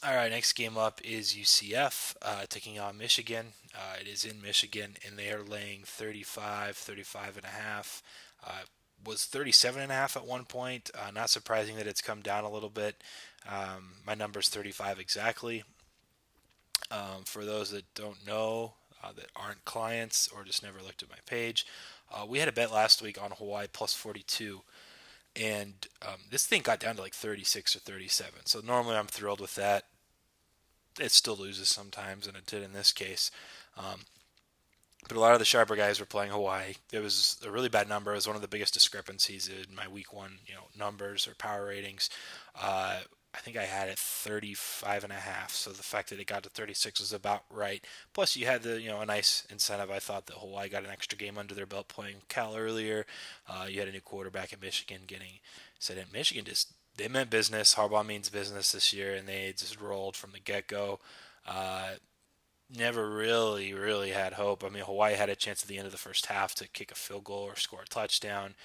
All right, next game up is UCF taking on Michigan. It is in Michigan, and they are laying 35, 35 and a half. Was 37 and a half at one point. Not surprising that it's come down a little bit. My number is 35 exactly. For those that don't know, that aren't clients or just never looked at my page, we had a bet last week on Hawaii plus 42, and this thing got down to like 36 or 37. So normally I'm thrilled with that. It still loses sometimes, and it did in this case. Um, but a lot of the sharper guys were playing Hawaii. It was a really bad number. It was one of the biggest discrepancies in my week one, numbers or power ratings. I think I had it 35 and a half. So the fact that it got to 36 was about right. Plus you had a nice incentive. I thought that Hawaii got an extra game under their belt playing Cal earlier. You had a new quarterback in Michigan said in Michigan just, they meant business. Harbaugh means business this year, and they just rolled from the get-go. Uh, Never really, really had hope. I mean, Hawaii had a chance at the end of the first half to kick a field goal or score a touchdown.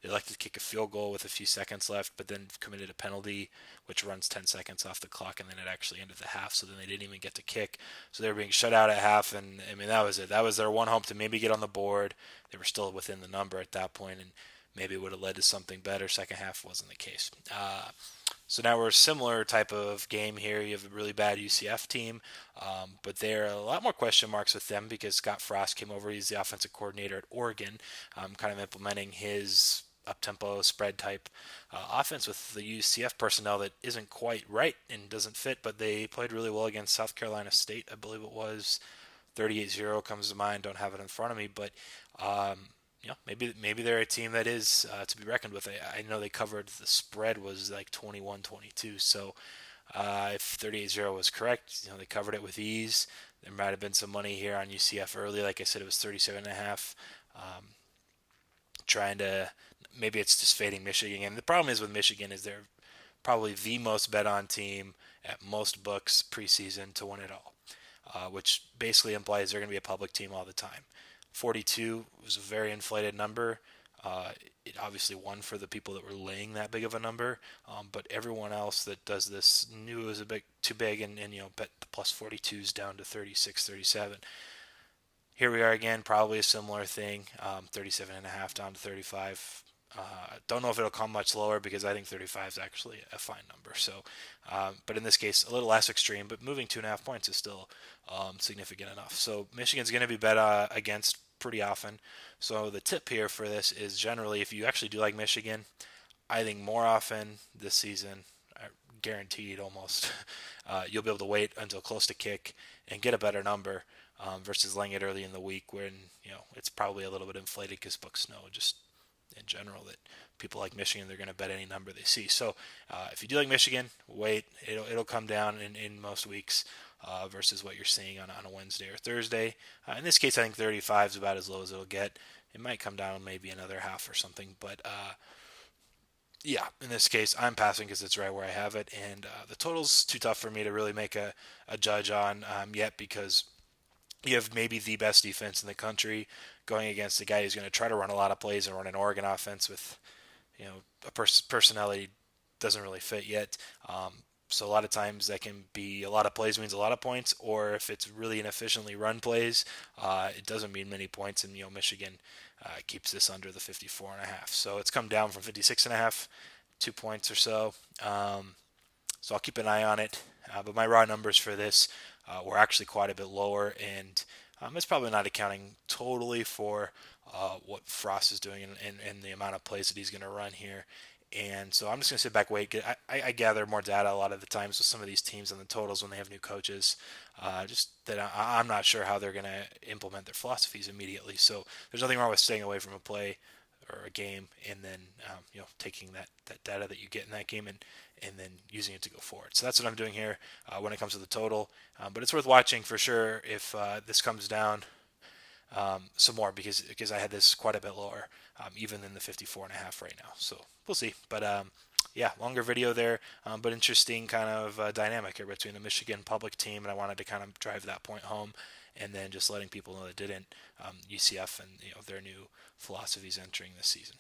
They elected to kick a field goal with a few seconds left, but then committed a penalty, which runs 10 seconds off the clock, and then it actually ended the half, so then they didn't even get to kick. So they were being shut out at half, and I mean, that was it. That was their one hope to maybe get on the board. They were still within the number at that point, and maybe it would have led to something better. Second half wasn't the case. So now we're a similar type of game here. You have a really bad UCF team, but there are a lot more question marks with them because Scott Frost came over. He's the offensive coordinator at Oregon, kind of implementing his up-tempo spread type offense with the UCF personnel that isn't quite right and doesn't fit, but they played really well against South Carolina State, I believe it was. 38-0 comes to mind. Don't have it in front of me, but maybe they're a team that is to be reckoned with. I know they covered the spread was like 21-22, so if 38-0 was correct, they covered it with ease. There might have been some money here on UCF early. Like I said, it was 37 and a half. Trying to maybe it's just fading Michigan. And the problem is with Michigan is they're probably the most bet on team at most books preseason to win it all, which basically implies they're going to be a public team all the time. 42 was a very inflated number. It obviously won for the people that were laying that big of a number, but everyone else that does this knew it was a bit too big and bet the plus 42s down to 36, 37. Here we are again, probably a similar thing, 37 and a half down to 35. Don't know if it'll come much lower because I think 35 is actually a fine number. So, but in this case, a little less extreme, but moving 2.5 points is still significant enough. So Michigan's going to be bet against pretty often. So the tip here for this is generally if you actually do like Michigan, I think more often this season, guaranteed almost, you'll be able to wait until close to kick and get a better number versus laying it early in the week when it's probably a little bit inflated because books know just in general that people like Michigan, they're going to bet any number they see. So if you do like Michigan, wait. It'll come down in most weeks versus what you're seeing on a Wednesday or Thursday. In this case, I think 35 is about as low as it'll get. It might come down maybe another half or something, but yeah, in this case, I'm passing because it's right where I have it, and the total's too tough for me to really make a judge on yet because you have maybe the best defense in the country going against a guy who's going to try to run a lot of plays and run an Oregon offense with, a personality doesn't really fit yet. So a lot of times that can be a lot of plays means a lot of points, or if it's really inefficiently run plays, it doesn't mean many points. And Michigan keeps this under the 54 and a half. So it's come down from 56 and a half, 2 points or so. So I'll keep an eye on it. But my raw numbers for this were actually quite a bit lower, and it's probably not accounting totally for what Frost is doing and the amount of plays that he's going to run here. And so I'm just going to sit back, wait. I gather more data a lot of the times with some of these teams on the totals when they have new coaches. Just that I'm not sure how they're going to implement their philosophies immediately. So there's nothing wrong with staying away from a play or a game and then taking that data that you get in that game and then using it to go forward. So that's what I'm doing here when it comes to the total. But it's worth watching for sure if this comes down some more because I had this quite a bit lower, even in the 54 and a half right now. So we'll see. But yeah, longer video there, but interesting kind of dynamic here between the Michigan public team, and I wanted to kind of drive that point home, and then just letting people know that didn't UCF and their new philosophies entering this season.